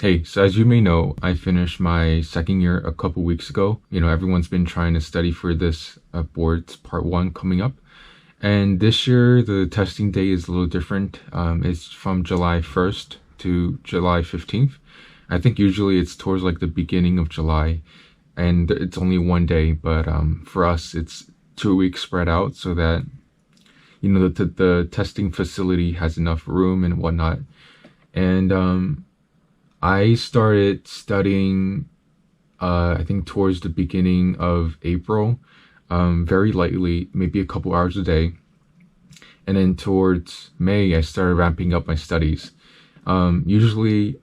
Hey, so as you may know, I finished my second year a couple weeks ago. Everyone's been trying to study for this boards part one coming up. And this year, the testing day is a little different. It's from July 1st to July 15th. I think usually it's towards like the beginning of July, and it's only one day, but for us, it's 2 weeks spread out so that, the testing facility has enough room and whatnot. And I started studying, I think towards the beginning of April, very lightly, maybe a couple hours a day. And then towards May, I started ramping up my studies. Usually,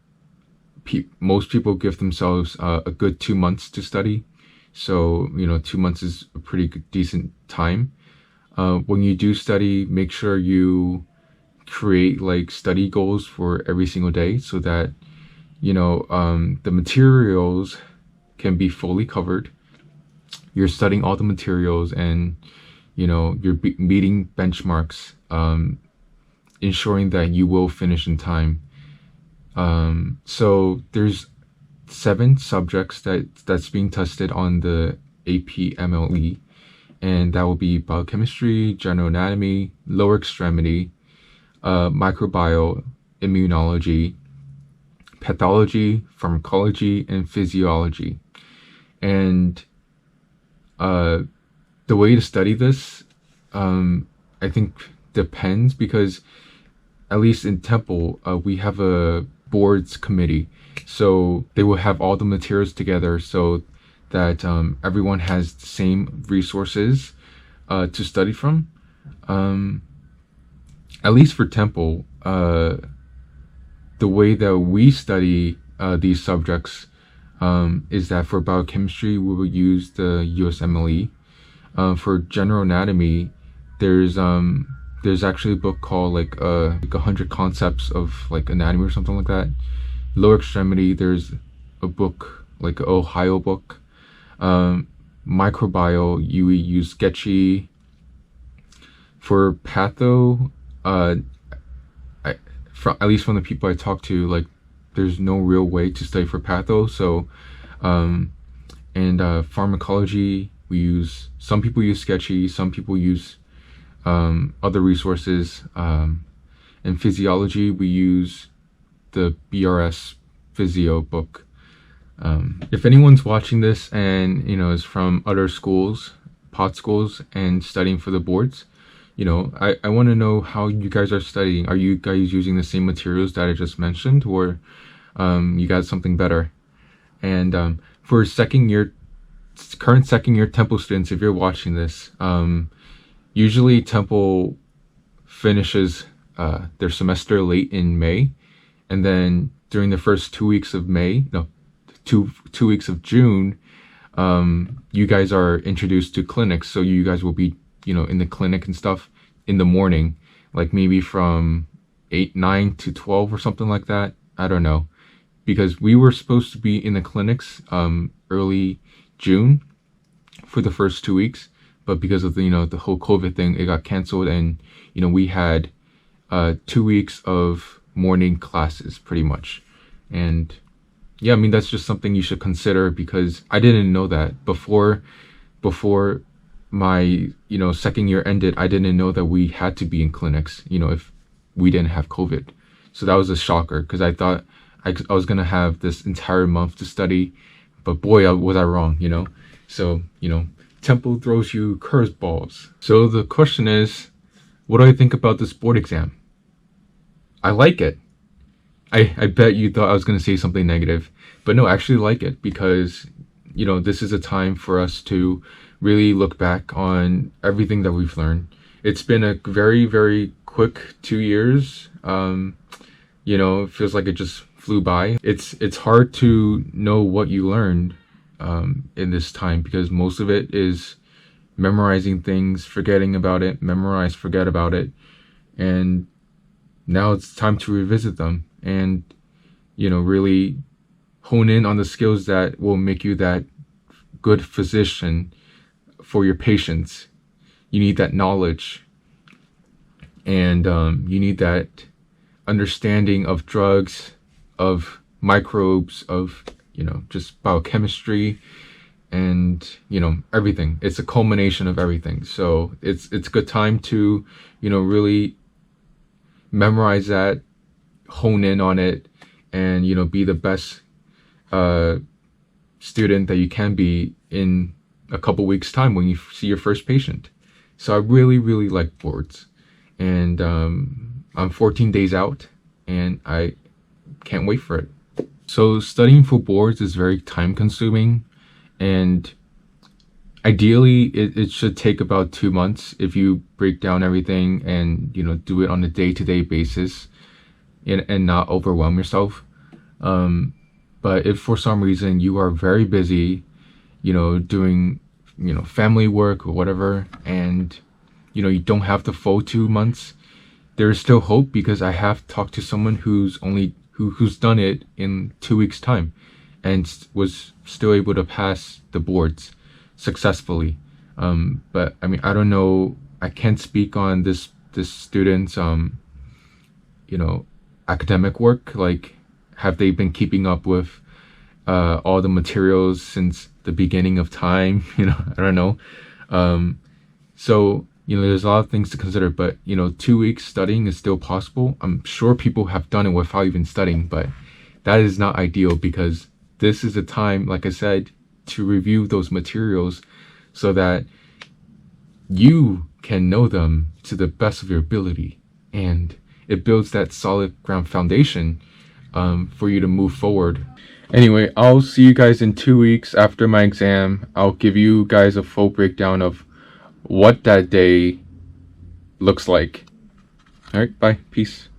most people give themselves a good 2 months to study. So, 2 months is a pretty decent time. When you do study, make sure you create like study goals for every single day so that the materials can be fully covered. You're studying all the materials and, you're meeting benchmarks, ensuring that you will finish in time. So there's 7 subjects that's being tested on the APMLE, and that will be biochemistry, general anatomy, lower extremity, microbiome, immunology, pathology, pharmacology, and physiology. And the way to study this, I think depends, because at least in Temple, we have a boards committee. So they will have all the materials together so that everyone has the same resources to study from. At least for Temple, the way that we study these subjects is that for biochemistry, we will use the USMLE. For general anatomy, there's actually a book called like 100 Concepts of like Anatomy or something like that. Lower extremity, there's a book like an Ohio book. Microbiome, you use Sketchy. For patho, at least from the people I talk to, like there's no real way to study for patho. So, pharmacology, some people use Sketchy, some people use other resources. In physiology, we use the BRS Physio book. If anyone's watching this and is from other schools, pod schools, and studying for the boards, I want to know how you guys are studying. Are you guys using the same materials that I just mentioned, or you got something better? And for current second year Temple students, if you're watching this, usually Temple finishes their semester late in May, and then during the first 2 weeks of two weeks of June, you guys are introduced to clinics. So you guys will be in the clinic and stuff in the morning, like maybe from 9 to 12 or something like that. I don't know, because we were supposed to be in the clinics early June for the first 2 weeks, but because of the whole COVID thing, it got canceled, and we had 2 weeks of morning classes pretty much. And yeah, I mean, that's just something you should consider, because I didn't know that before my second year ended. I didn't know that we had to be in clinics if we didn't have COVID. So that was a shocker, because I thought I was gonna have this entire month to study, but boy, was I wrong. So Temple throws you curveballs. So the question is, what do I think about this board exam? I like it. I bet you thought I was gonna say something negative, but no, I actually like it, because this is a time for us to really look back on everything that we've learned. It's been a very, very quick 2 years. It feels like it just flew by. It's hard to know what you learned in this time, because most of it is memorizing things, forgetting about it, memorize, forget about it. And now it's time to revisit them and, really hone in on the skills that will make you that good physician for your patients. You need that knowledge, and you need that understanding of drugs, of microbes, of, just biochemistry, and, everything. It's a culmination of everything. So it's a good time to, really memorize that, hone in on it, and, be the best student that you can be in a couple weeks time when you see your first patient. So I really, really like boards, and I'm 14 days out, and I can't wait for it. So studying for boards is very time consuming, and ideally it should take about 2 months if you break down everything and, do it on a day-to-day basis, and not overwhelm yourself. But if for some reason you are very busy, doing, family work or whatever, and, you don't have the full 2 months, there is still hope, because I have talked to someone who's done it in 2 weeks time and was still able to pass the boards successfully. But I mean, I don't know, I can't speak on this student's academic work. Like, have they been keeping up with all the materials since the beginning of time? I don't know. So there's a lot of things to consider, but 2 weeks studying is still possible. I'm sure people have done it without even studying, but that is not ideal, because this is a time, like I said, to review those materials so that you can know them to the best of your ability, and it builds that solid ground foundation for you to move forward. Anyway, I'll see you guys in 2 weeks after my exam. I'll give you guys a full breakdown of what that day looks like. All right, bye, peace.